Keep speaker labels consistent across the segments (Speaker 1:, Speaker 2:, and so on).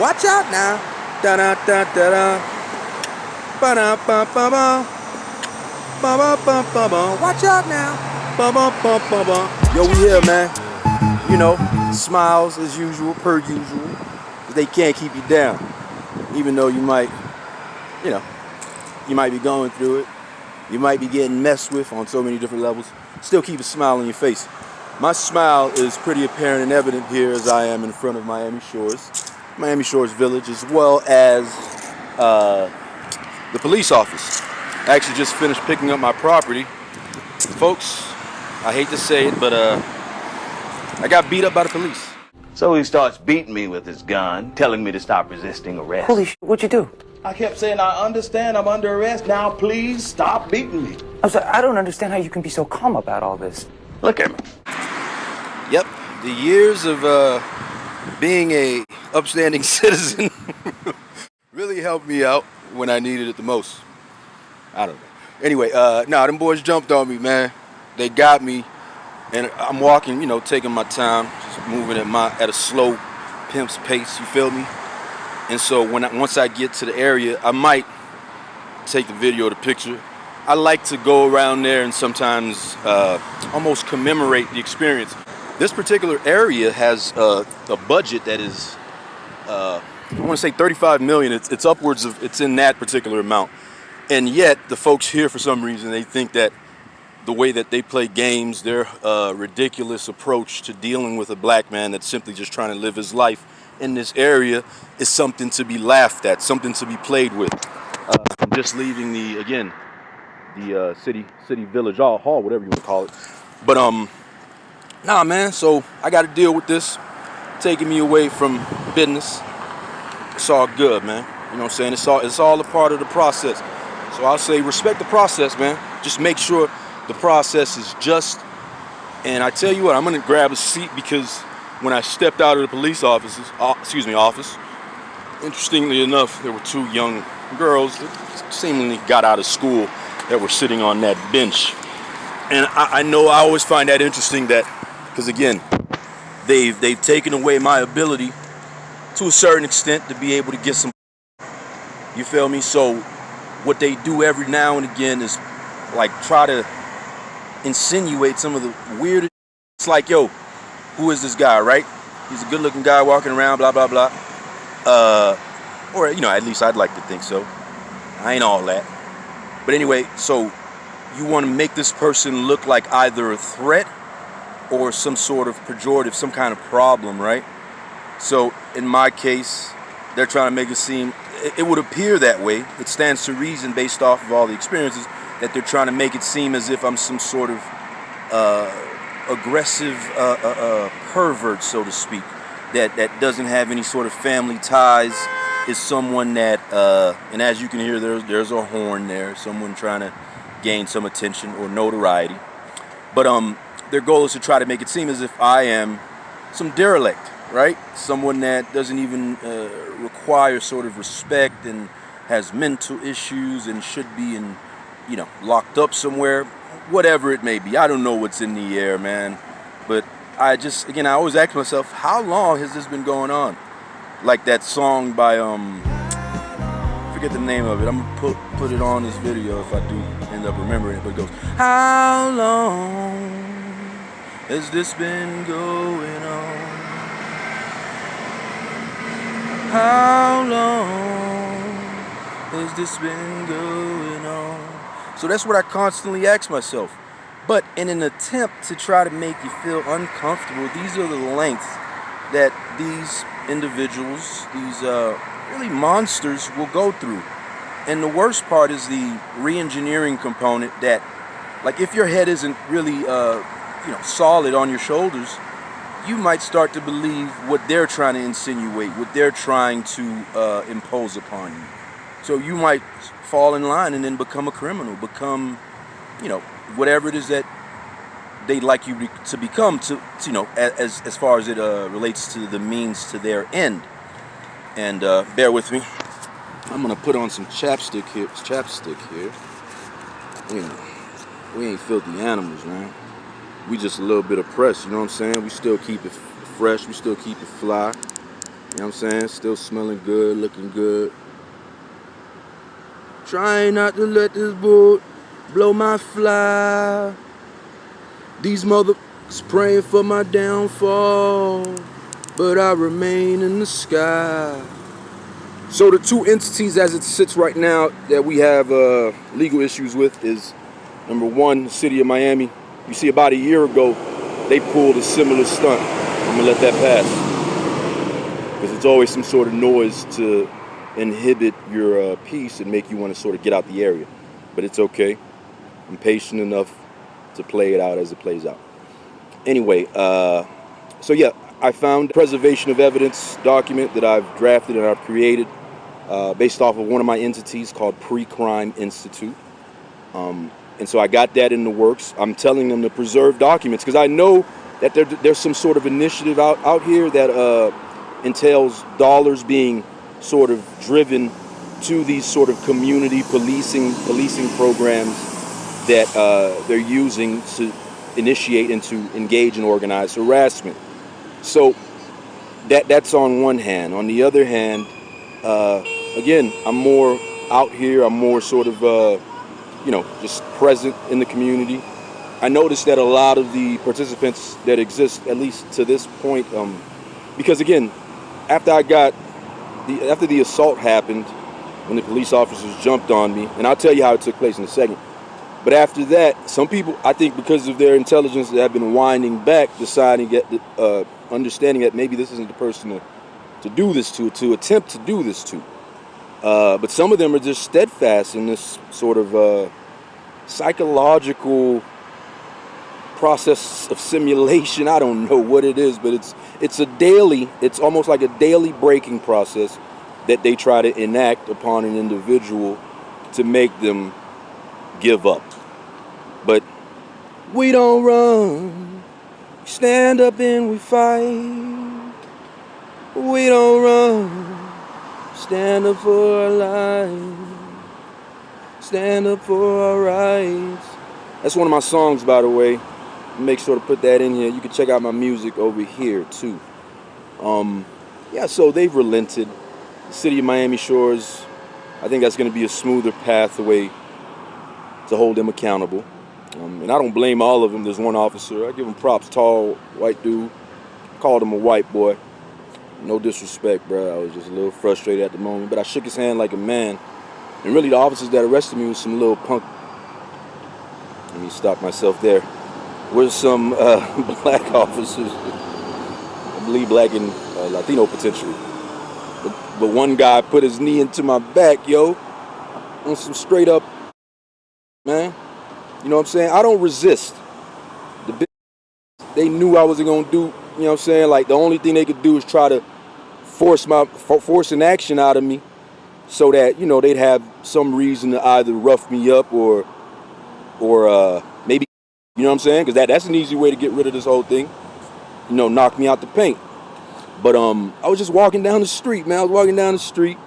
Speaker 1: Watch out now. Da da da da da. Ba da ba ba ba. Ba ba ba ba ba. Watch out now. Ba ba ba ba ba. Yo, we here, man. You know, smiles as usual, per usual. They can't keep you down, even though you might be going through it. You might be getting messed with on so many different levels. Still keep a smile on your face. My smile is pretty apparent and evident here as I am in front of Miami Shores Village, as well as the police office. I actually just finished picking up my property. Folks, I hate to say it, but I got beat up by the police.
Speaker 2: So he starts beating me with his gun, telling me to stop resisting arrest.
Speaker 3: Holy shit, what'd you do?
Speaker 2: I kept saying, I understand, I'm under arrest. Now please stop beating me.
Speaker 3: I'm sorry, I don't understand how you can be so calm about all this.
Speaker 2: Look at me.
Speaker 1: Yep, the years of being a upstanding citizen really helped me out when I needed it the most. I don't know. Anyway, them boys jumped on me, man. They got me, and I'm walking, taking my time, just moving at a slow pimp's pace. You feel me? And so once I get to the area, I might take the video, the picture. I like to go around there and sometimes almost commemorate the experience. This particular area has a budget that is, I want to say 35 million. It's upwards of, it's in that particular amount. And yet the folks here, for some reason, they think that the way that they play games, their ridiculous approach to dealing with a black man that's simply just trying to live his life in this area is something to be laughed at, something to be played with. I'm just leaving the city village hall, whatever you want to call it. But nah, man, so I got to deal with this, taking me away from business. It's all good, man. You know what I'm saying? It's all a part of the process. So I'll say respect the process, man. Just make sure the process is just. And I tell you what, I'm gonna grab a seat because when I stepped out of the police office, interestingly enough, there were two young girls that seemingly got out of school that were sitting on that bench. And I know I always find that interesting because again, they've taken away my ability to a certain extent to be able to get some, you feel me? So what they do every now and again is like try to insinuate some of the weirdest. It's like, yo, who is this guy, right? He's a good looking guy walking around, blah, blah, blah. Or, at least I'd like to think so. I ain't all that. But anyway, so you want to make this person look like either a threat or some sort of pejorative, some kind of problem, right? So in my case, they're trying to make it seem, it would appear that way. It stands to reason based off of all the experiences that they're trying to make it seem as if I'm some sort of aggressive pervert, so to speak, that doesn't have any sort of family ties, is someone that, and as you can hear, there's a horn there, someone trying to gain some attention or notoriety. But their goal is to try to make it seem as if I am some derelict, right? Someone that doesn't even require sort of respect and has mental issues and should be locked up somewhere, whatever it may be. I don't know what's in the air, man. But I always ask myself, how long has this been going on? Like that song by, I forget the name of it. I'm gonna put it on this video if I do end up remembering it, but it goes, how long has this been going on? How long has this been going on? So that's what I constantly ask myself. But in an attempt to try to make you feel uncomfortable, these are the lengths that these individuals, these really monsters, will go through. And the worst part is the re-engineering component that, like, if your head isn't really solid on your shoulders, you might start to believe what they're trying to insinuate, what they're trying to impose upon you. So you might fall in line and then become a criminal, become, whatever it is that they'd like you to become, as far as it relates to the means to their end. And bear with me. I'm gonna put on some chapstick here. We ain't filthy animals, man. We just a little bit oppressed, you know what I'm saying? We still keep it fresh, we still keep it fly. know what I'm saying? Still smelling good, looking good. Trying not to let this bullet blow my fly. These motherfuckers praying for my downfall, but I remain in the sky. So the two entities as it sits right now that we have legal issues with is, number one, the city of Miami. You see, about a year ago, they pulled a similar stunt. I'm gonna let that pass, because it's always some sort of noise to inhibit your peace and make you want to sort of get out the area. But it's okay. I'm patient enough to play it out as it plays out. Anyway, so yeah, I found a preservation of evidence document that I've drafted and I've created based off of one of my entities called Pre-Crime Institute. And so I got that in the works. I'm telling them to preserve documents because I know that there's some sort of initiative out here that entails dollars being sort of driven to these sort of community policing programs that they're using to initiate and to engage in organized harassment. So that's on one hand. On the other hand, again, I'm more out here. I'm more sort of, just present in the community. I noticed that a lot of the participants that exist, at least to this point, because again, after the assault happened, when the police officers jumped on me, and I'll tell you how it took place in a second. But after that, some people, I think because of their intelligence, that have been winding back, deciding, understanding that maybe this isn't the person to do this to attempt to do this to. But some of them are just steadfast in this sort of psychological process of simulation. I don't know what it is, but it's almost like a daily breaking process that they try to enact upon an individual to make them give up. But we don't run, we stand up and we fight. We don't run, stand up for our lives, stand up for our rights. That's one of my songs, by the way. Make sure to put that in here. You can check out my music over here too. So they've relented. The city of Miami Shores, I think that's going to be a smoother pathway to hold them accountable. And I don't blame all of them. There's one officer, I give him props, tall, white dude. Called him a white boy. No disrespect, bro. I was just a little frustrated at the moment, but I shook his hand like a man. And really, the officers that arrested me was some little punk. Let me stop myself there. Were some black officers, I believe black and Latino potentially. But one guy put his knee into my back, yo, on some straight up, man. You know what I'm saying? I don't resist. They knew I wasn't gonna do, you know what I'm saying? Like the only thing they could do is try to force an action out of me so that, they'd have some reason to either rough me up or maybe, you know what I'm saying? Because that's an easy way to get rid of this whole thing. Knock me out the paint. But I was just walking down the street, man. I was walking down the street,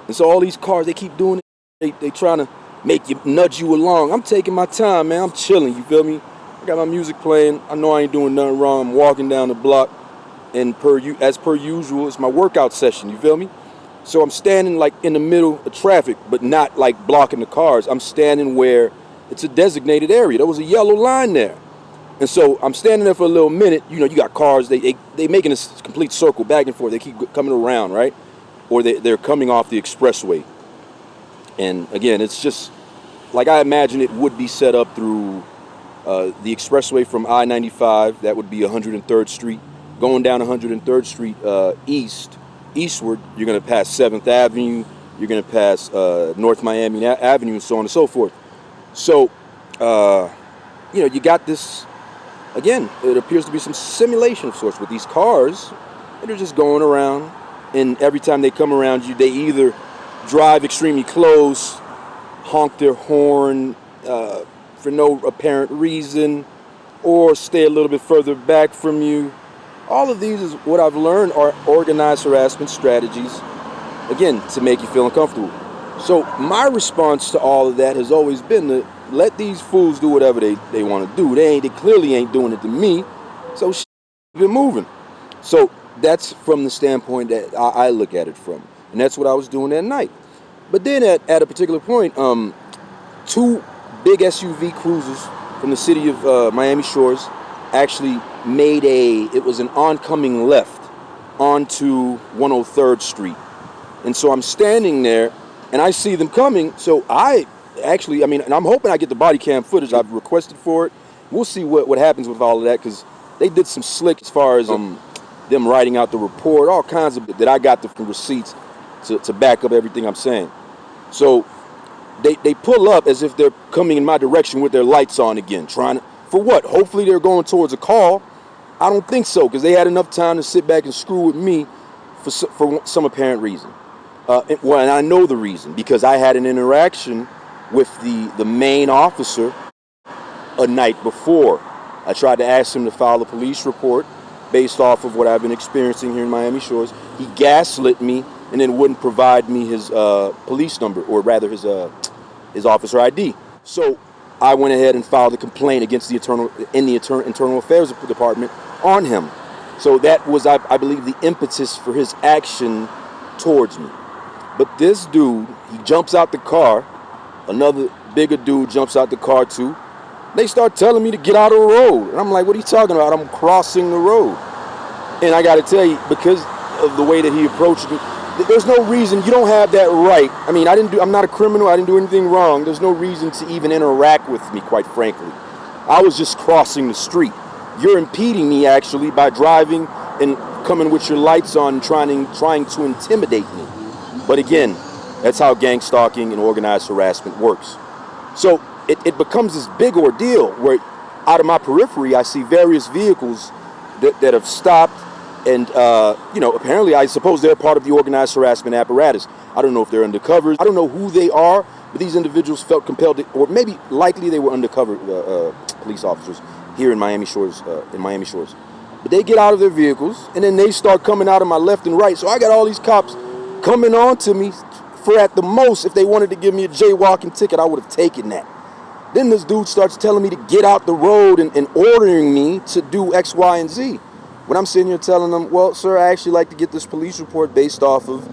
Speaker 1: and so all these cars, they keep doing it. They trying to nudge you along. I'm taking my time, man. I'm chilling, you feel me? I got my music playing. I know I ain't doing nothing wrong. I'm walking down the block, and as per usual, it's my workout session, you feel me? So I'm standing like in the middle of traffic, but not like blocking the cars. I'm standing where it's a designated area. There was a yellow line there. And so I'm standing there for a little minute. You got cars, they making a complete circle back and forth. They keep coming around, right? Or they're coming off the expressway. And again, it's just like I imagine it would be set up through the expressway from I-95. That would be 103rd Street. Going down 103rd Street eastward, you're going to pass 7th Avenue. You're going to pass North Miami Avenue and so on and so forth. So, you got this. Again, it appears to be some simulation of sorts with these cars that are just going around, and every time they come around you, they either drive extremely close, honk their horn for no apparent reason, or stay a little bit further back from you. All of these is what I've learned are organized harassment strategies, again, to make you feel uncomfortable. So my response to all of that has always been to let these fools do whatever they want to do. They clearly ain't doing it to me, so keep it moving. So That's from the standpoint that I look at it from, and that's what I was doing that night. But then at a particular point, two big SUV cruisers from the city of Miami Shores actually made it was an oncoming left onto 103rd Street. And so I'm standing there and I see them coming. So I mean, and I'm hoping I get the body cam footage. I've requested for it. We'll see what happens with all of that, because they did some slick as far as them writing out the report, all kinds of that I got the receipts to back up everything I'm saying. So they pull up as if they're coming in my direction with their lights on again, trying to, for what? Hopefully they're going towards a call. I don't think so, because they had enough time to sit back and screw with me for some apparent reason. And I know the reason, because I had an interaction with the main officer a night before. I tried to ask him to file a police report based off of what I've been experiencing here in Miami Shores. He gaslit me and then wouldn't provide me his police number, or rather his officer ID. So I went ahead and filed a complaint against the Internal Affairs Department on him. So that was, I believe, the impetus for his action towards me. But this dude, he jumps out the car. Another bigger dude jumps out the car too. They start telling me to get out of the road. And I'm like, what are you talking about? I'm crossing the road. And I got to tell you, because of the way that he approached me, there's no reason. You don't have that right. I mean, I'm not a criminal. I didn't do anything wrong. There's no reason to even interact with me, quite frankly. I was just crossing the street. You're impeding me, actually, by driving and coming with your lights on, trying to intimidate me. But again, that's how gang stalking and organized harassment works. So it becomes this big ordeal where out of my periphery, I see various vehicles that have stopped. And, apparently, I suppose they're part of the organized harassment apparatus. I don't know if they're undercovers. I don't know who they are, but these individuals felt compelled to, or maybe likely they were undercover police officers here in Miami Shores. But they get out of their vehicles, and then they start coming out of my left and right. So I got all these cops coming on to me for, at the most, if they wanted to give me a jaywalking ticket, I would have taken that. Then this dude starts telling me to get out the road and ordering me to do X, Y, and Z. When I'm sitting here telling them, well, sir, I actually like to get this police report based off of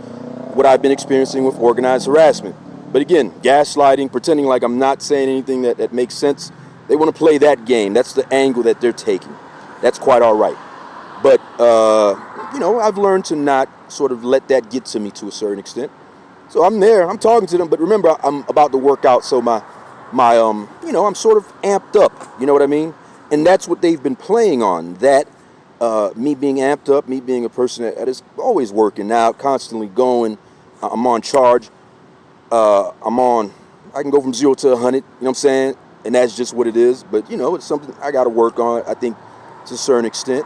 Speaker 1: what I've been experiencing with organized harassment. But again, gaslighting, pretending like I'm not saying anything that makes sense. They want to play that game. That's the angle that they're taking. That's quite all right. But, I've learned to not sort of let that get to me to a certain extent. So I'm there, I'm talking to them. But remember, I'm about to work out, so I'm sort of amped up. You know what I mean? And that's what they've been playing on, that me being amped up, me being a person that is always working out, constantly going. I'm on charge. I can go from 0 to 100, you know what I'm saying? And that's just what it is. But, it's something I got to work on, I think, to a certain extent.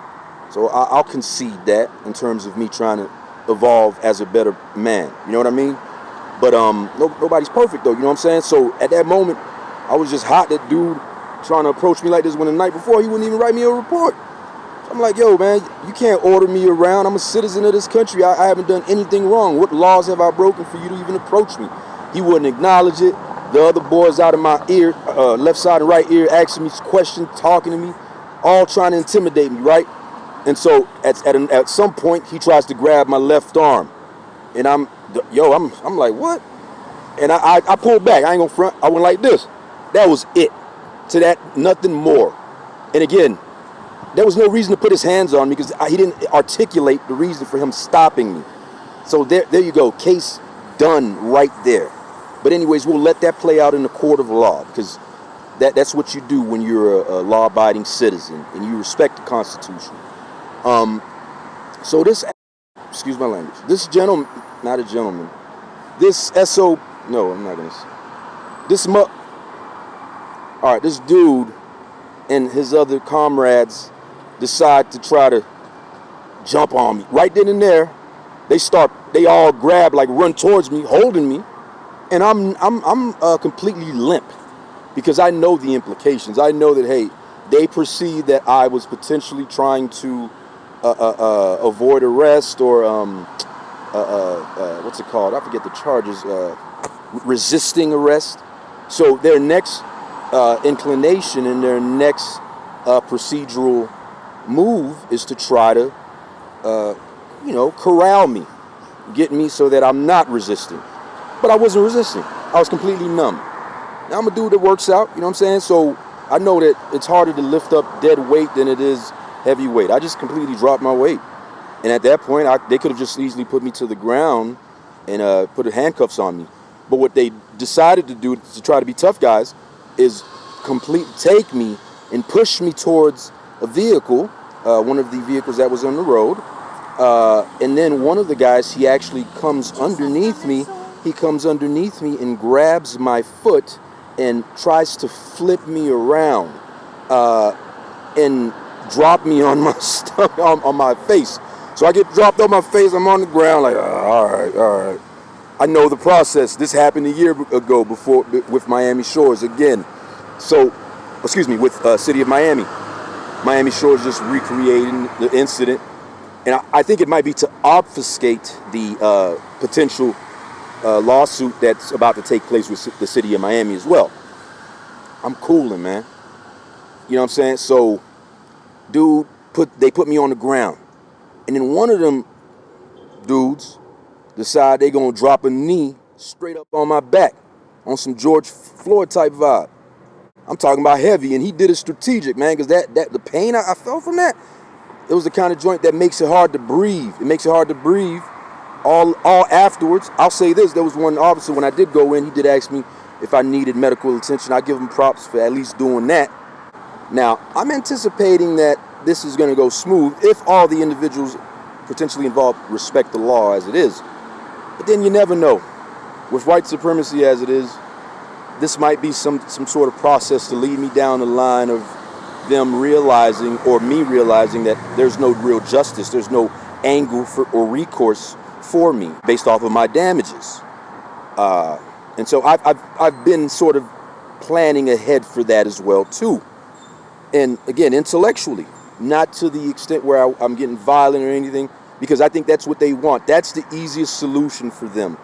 Speaker 1: So I'll concede that in terms of me trying to evolve as a better man. You know what I mean? But nobody's perfect, though, you know what I'm saying? So at that moment, I was just hot. That dude trying to approach me like this when the night before, he wouldn't even write me a report. I'm like, yo, man, you can't order me around. I'm a citizen of this country. I haven't done anything wrong. What laws have I broken for you to even approach me? He wouldn't acknowledge it. The other boys out of my ear, left side and right ear, asking me questions, talking to me, all trying to intimidate me, right? And so at some point, he tries to grab my left arm. And I'm like, what? And I pulled back. I ain't gonna front. I went like this. That was it. To that, nothing more. And again, there was no reason to put his hands on me because he didn't articulate the reason for him stopping me. So there you go. Case done right there. But anyways, we'll let that play out in the court of law, because that's what you do when you're a law-abiding citizen and you respect the Constitution. So this, excuse my language, this gentleman, not a gentleman, this no, I'm not going to say, this dude and his other comrades decide to try to jump on me. Right then and there, they all grab, like run towards me, holding me, and I'm completely limp, because I know the implications. I know that, hey, they perceive that I was potentially trying to avoid arrest, or what's it called? I forget the charges. Resisting arrest. So their next inclination and their next procedural move is to try to corral me, get me so that I'm not resisting. But I wasn't resisting. I was completely numb. Now I'm a dude that works out, you know what I'm saying? So I know that it's harder to lift up dead weight than it is heavy weight. I just completely dropped my weight. And at that point, they could have just easily put me to the ground and put handcuffs on me. But what they decided to do to try to be tough guys is take me and push me towards a vehicle, one of the vehicles that was on the road. And then one of the guys, he actually comes underneath me. He comes underneath me and grabs my foot and tries to flip me around and drop me on my stomach, on my face. So I get dropped on my face. I'm on the ground like, all right. I know the process. This happened a year ago before with Miami Shores again. So, with City of Miami. Miami Shores just recreating the incident. And I think it might be to obfuscate the potential lawsuit that's about to take place with the City of Miami as well. I'm cooling, man. You know what I'm saying? So, dude, they put me on the ground. And then one of them dudes decide they gonna drop a knee straight up on my back on some George Floyd type vibe. I'm talking about heavy, and he did it strategic, man, because the pain I felt from that, it was the kind of joint that makes it hard to breathe. It makes it hard to breathe all afterwards. I'll say this, there was one officer, when I did go in, he did ask me if I needed medical attention. I give him props for at least doing that. Now, I'm anticipating that this is going to go smooth if all the individuals potentially involved respect the law as it is. But then you never know. With white supremacy as it is, this might be some sort of process to lead me down the line of them realizing, or me realizing, that there's no real justice, there's no angle or recourse for me based off of my damages. And so I've been sort of planning ahead for that as well too. And again, intellectually, not to the extent where I'm getting violent or anything, because I think that's what they want. That's the easiest solution for them.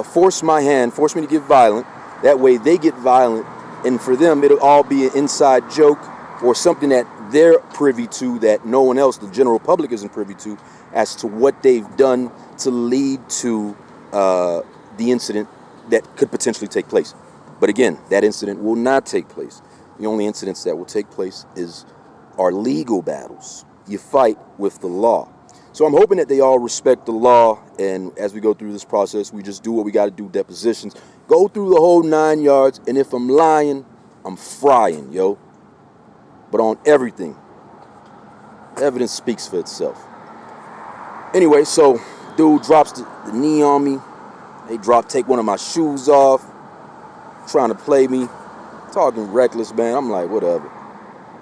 Speaker 1: Force me to get violent. That way they get violent, and for them it'll all be an inside joke or something that they're privy to that no one else, the general public, isn't privy to, as to what they've done to lead to the incident that could potentially take place. But again, that incident will not take place. The only incidents that will take place are legal battles. You fight with the law. So I'm hoping that they all respect the law, and as we go through this process, we just do what we got to do, depositions, go through the whole 9 yards, and if I'm lying, I'm frying, yo. But on everything, evidence speaks for itself. Anyway, so dude drops the knee on me. They take one of my shoes off, trying to play me, talking reckless, man. I'm like, whatever.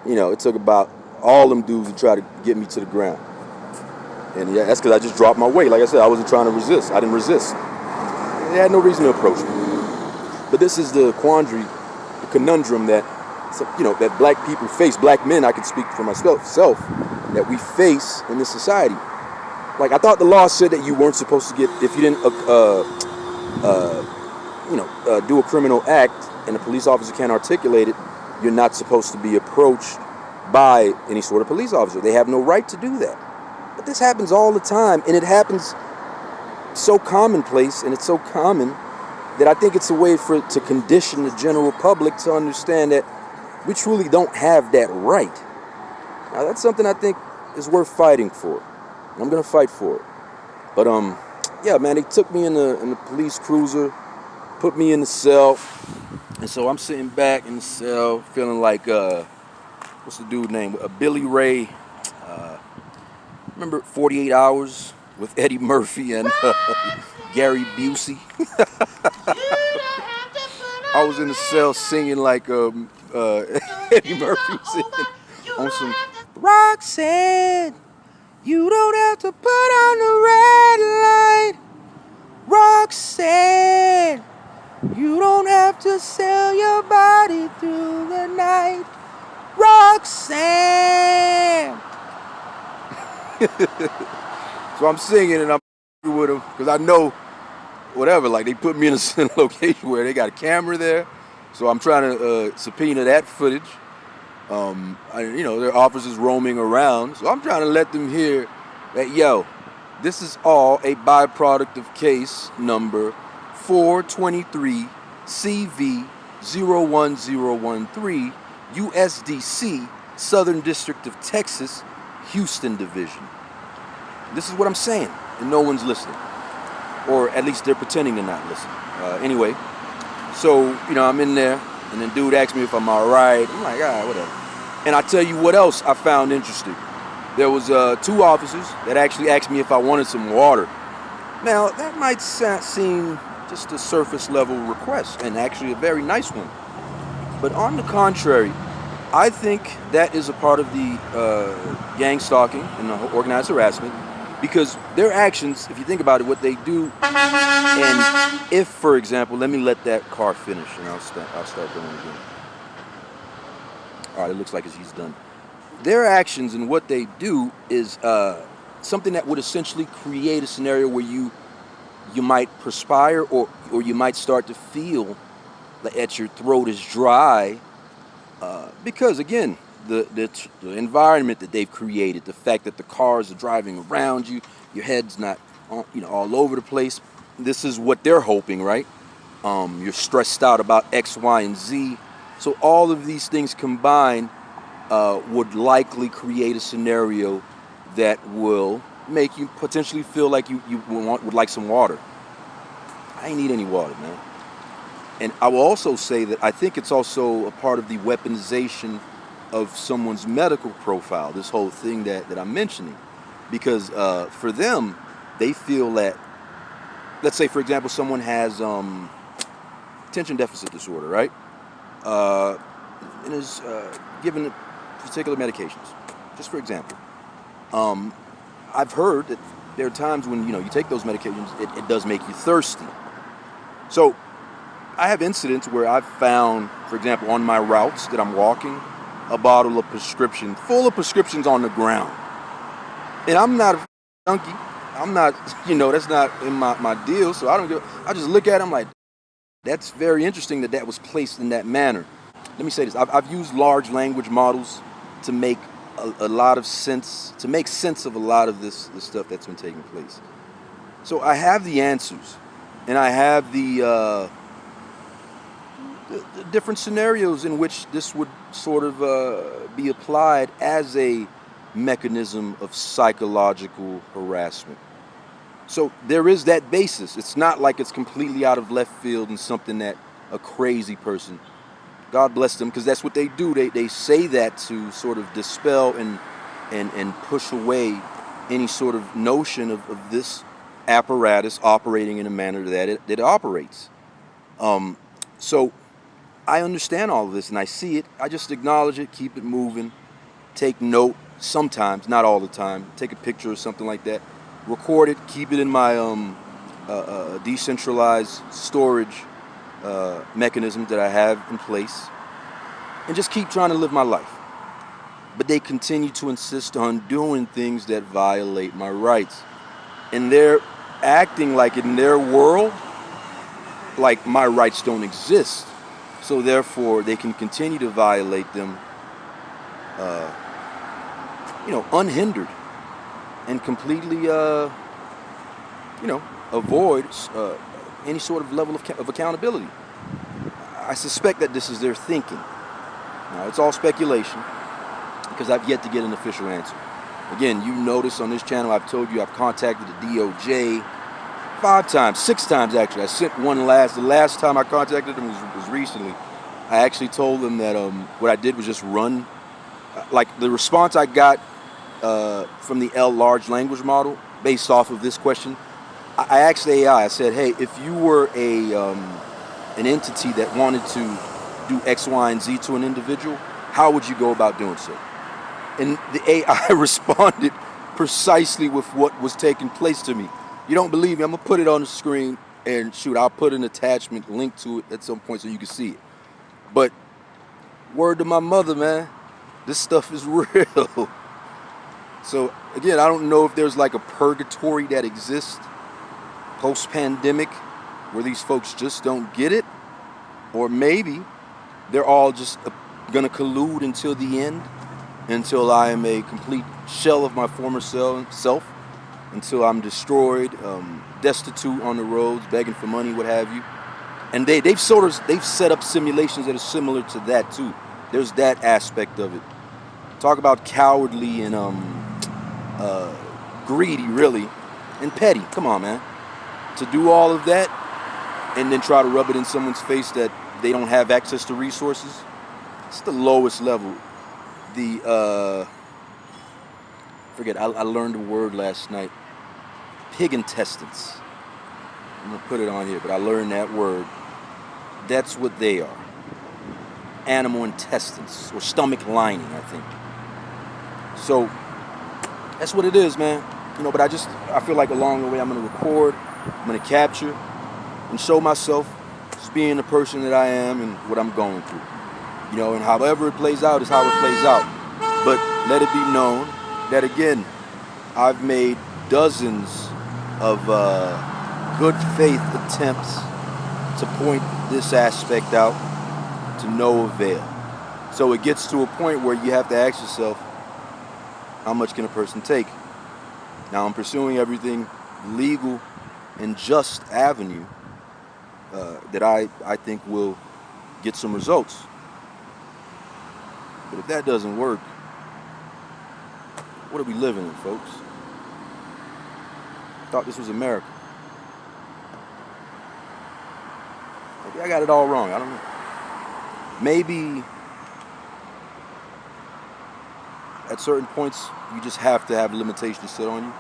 Speaker 1: You know, it took about all them dudes to try to get me to the ground. And yeah, that's because I just dropped my weight. Like I said, I wasn't trying to resist. I didn't resist. They had no reason to approach me. But this is the quandary, the conundrum that, that black people face, black men, I can speak for myself, that we face in this society. Like, I thought the law said that you weren't supposed to get, if you didn't, do a criminal act and a police officer can't articulate it, you're not supposed to be approached by any sort of police officer. They have no right to do that. But this happens all the time, and it happens so commonplace, and it's so common that I think it's a way to condition the general public to understand that we truly don't have that right. Now, that's something I think is worth fighting for. And I'm gonna fight for it. But yeah, man, they took me in the police cruiser, put me in the cell, and so I'm sitting back in the cell, feeling like what's the dude's name? Billy Ray. Remember 48 Hours with Eddie Murphy and Gary Busey? I was in the cell singing like Eddie Murphy singing on some Roxanne, you don't have to put on the red light. Roxanne, you don't have to sell your body through the night. Roxanne. So I'm singing and I'm with them because I know whatever, like they put me in a location where they got a camera there, so I'm trying to subpoena that footage. There are officers roaming around, so I'm trying to let them hear that, yo, this is all a byproduct of case number 423 CV01013, USDC, Southern District of Texas, Houston Division. This is what I'm saying, and no one's listening. Or at least they're pretending to not listen. Anyway, so, I'm in there, and then dude asked me if I'm all right. I'm like, all right, whatever. And I tell you what else I found interesting. There was 2 officers that actually asked me if I wanted some water. Now, that might seem just a surface level request, and actually a very nice one. But on the contrary, I think that is a part of the gang stalking and the organized harassment, because their actions, if you think about it, what they do, and if, for example, let me let that car finish, and I'll start going again. All right, it looks like he's done. Their actions and what they do is something that would essentially create a scenario where you might perspire, or you might start to feel that your throat is dry, because again, the environment that they've created, the fact that the cars are driving around you, your head's not all over the place. This is what they're hoping, right? You're stressed out about X, Y, and Z. So all of these things combined would likely create a scenario that will make you potentially feel like you would like some water. I ain't need any water, man. And I will also say that I think it's also a part of the weaponization of someone's medical profile, this whole thing that I'm mentioning. Because for them, they feel that, let's say, for example, someone has attention deficit disorder, right? And is given particular medications, just for example. I've heard that there are times when, you take those medications, it does make you thirsty. So I have incidents where I've found, for example, on my routes that I'm walking, a bottle of prescription, full of prescriptions on the ground. And I'm not a junkie. I'm not, that's not in my deal. So I just look at it, I'm like, that's very interesting that was placed in that manner. Let me say this. I've used large language models to make a lot of sense, to make sense of a lot of this stuff that's been taking place. So I have the answers, and I have the different scenarios in which this would sort of be applied as a mechanism of psychological harassment. So there is that basis. It's not like it's completely out of left field and something that a crazy person, God bless them, because that's what they do. They say that to sort of dispel and push away any sort of notion of this apparatus operating in a manner that it operates. So I understand all of this and I see it. I just acknowledge it, keep it moving, take note sometimes, not all the time, take a picture or something like that, record it, keep it in my decentralized storage mechanism that I have in place, and just keep trying to live my life. But they continue to insist on doing things that violate my rights. And they're acting like in their world, like my rights don't exist. So therefore, they can continue to violate them, unhindered, and completely, avoid any sort of level of accountability. I suspect that this is their thinking. Now, it's all speculation, because I've yet to get an official answer. Again, you notice on this channel, I've told you I've contacted the DOJ 5 times, 6 times actually. I sent one the last time I contacted them was recently. I actually told them that what I did was just run, like the response I got from the large language model based off of this question. I asked AI, I said, hey, if you were an entity that wanted to do X, Y, and Z to an individual, how would you go about doing so? And the AI responded precisely with what was taking place to me. You don't believe me? I'm gonna put it on the screen, and shoot, I'll put an attachment link to it at some point so you can see it. But word to my mother, man, this stuff is real. So again, I don't know if there's like a purgatory that exists post-pandemic where these folks just don't get it, or maybe they're all just gonna collude until the end, until I am a complete shell of my former self, until I'm destroyed, destitute on the roads, begging for money, what have you. And they've set up simulations that are similar to that too. There's that aspect of it. Talk about cowardly and greedy, really, and petty. Come on, man. To do all of that and then try to rub it in someone's face that they don't have access to resources. It's the lowest level. I learned a word last night. Pig intestines. I'm gonna put it on here, but I learned that word. That's what they are. Animal intestines, or stomach lining, I think. So that's what it is, man. But I feel like along the way I'm gonna record, I'm gonna capture, and show myself just being the person that I am and what I'm going through. And however it plays out is how it plays out. But let it be known that, again, I've made dozens of good faith attempts to point this aspect out to no avail. So it gets to a point where you have to ask yourself, how much can a person take? Now I'm pursuing everything legal and just avenue that I think will get some results. But if that doesn't work, what are we living in, folks? I thought this was America. Maybe I got it all wrong. I don't know. Maybe at certain points you just have to have limitations set on you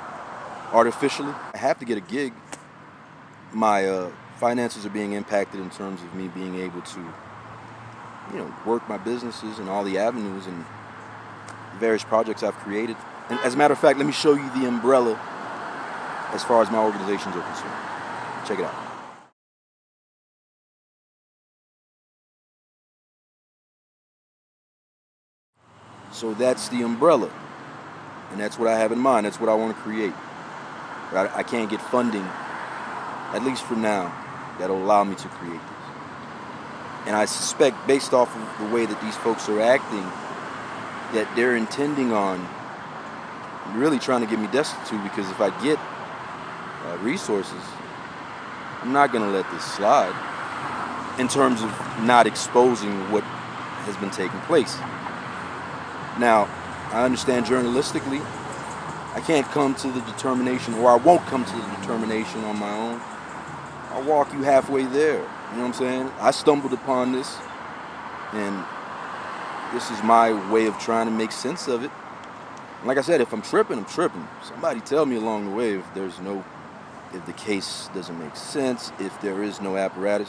Speaker 1: artificially. I have to get a gig. My finances are being impacted in terms of me being able to work my businesses and all the avenues and various projects I've created. And as a matter of fact, let me show you the umbrella as far as my organizations are concerned. Check it out. So that's the umbrella. And that's what I have in mind. That's what I want to create. But I can't get funding, at least for now, that'll allow me to create this. And I suspect, based off of the way that these folks are acting, that they're intending on really trying to get me destitute, because if I get resources, I'm not going to let this slide in terms of not exposing what has been taking place. Now, I understand journalistically, I can't come to the determination, or I won't come to the determination on my own. I'll walk you halfway there. You know what I'm saying? I stumbled upon this, and this is my way of trying to make sense of it. And like I said, if I'm tripping, I'm tripping. Somebody tell me along the way if the case doesn't make sense, if there is no apparatus.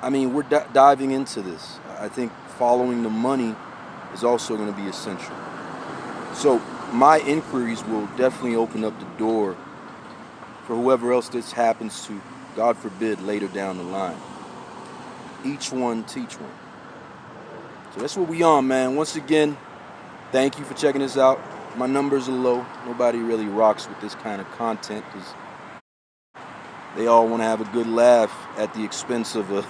Speaker 1: I mean, we're diving into this. I think following the money is also going to be essential. So my inquiries will definitely open up the door for whoever else this happens to, God forbid, later down the line. Each one teach one. So that's what we on, man. Once again, thank you for checking this out. My numbers are low. Nobody really rocks with this kind of content because they all want to have a good laugh at the expense of a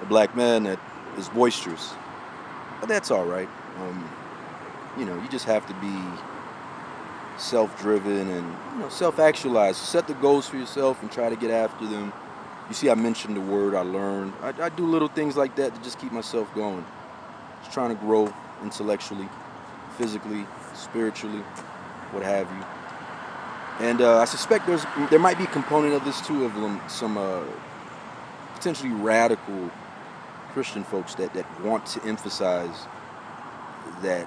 Speaker 1: black man that is boisterous. But that's all right. You just have to be self-driven and self-actualized. Set the goals for yourself and try to get after them. You see, I mentioned the word I learned. I do little things like that to just keep myself going. Just trying to grow intellectually, physically, spiritually, what have you. And I suspect there might be a component of this too, of some potentially radical Christian folks that want to emphasize that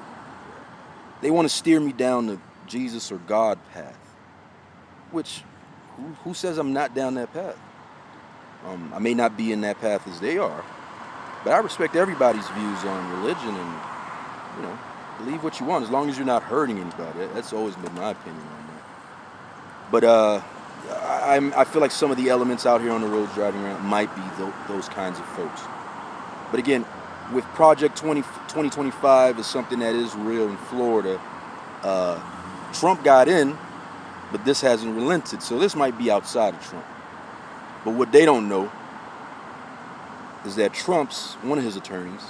Speaker 1: they want to steer me down the Jesus or God path. Which, who says I'm not down that path? I may not be in that path as they are, but I respect everybody's views on religion and, believe what you want as long as you're not hurting anybody. That's always been my opinion on that. But I feel like some of the elements out here on the roads driving around might be those kinds of folks. But again, with Project 2025 is something that is real in Florida. Trump got in, but this hasn't relented. So this might be outside of Trump. But what they don't know is that one of his attorneys,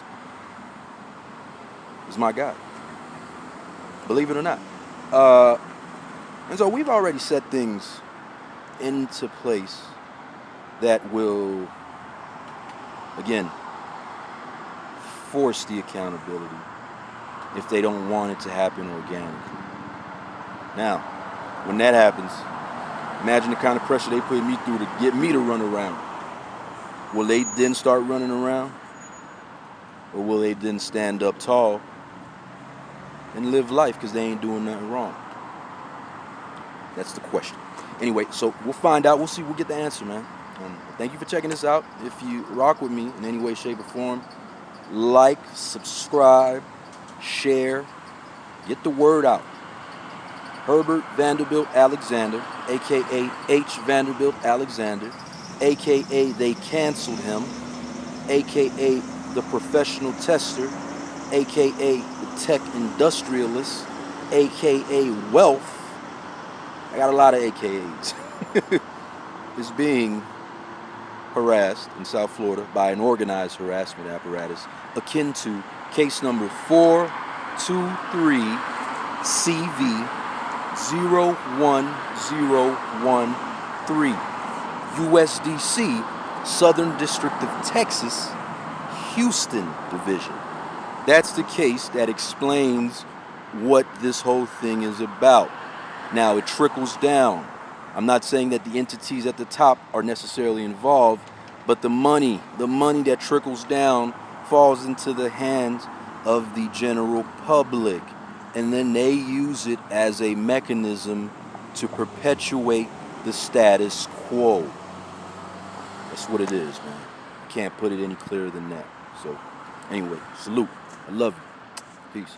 Speaker 1: is my guy. Believe it or not. And so we've already set things into place that will, again, force the accountability if they don't want it to happen organically. Now, when that happens, imagine the kind of pressure they put me through to get me to run around. Will they then start running around? Or will they then stand up tall and live life because they ain't doing nothing wrong? That's the question. Anyway, so we'll find out. We'll see. We'll get the answer, man. Thank you for checking this out. If you rock with me in any way, shape, or form, like, subscribe, share, get the word out. Herbert Vanderbilt Alexander, a.k.a. H. Vanderbilt Alexander, a.k.a. they canceled him, a.k.a. the professional tester, a.k.a. the tech industrialist, a.k.a. wealth. I got a lot of AKAs. Is being harassed in South Florida by an organized harassment apparatus akin to case number 423CV01013, USDC, Southern District of Texas, Houston Division. That's the case that explains what this whole thing is about. Now, it trickles down. I'm not saying that the entities at the top are necessarily involved, but the money that trickles down falls into the hands of the general public. And then they use it as a mechanism to perpetuate the status quo. That's what it is, man. I can't put it any clearer than that. So, anyway, salute. I love you. Peace.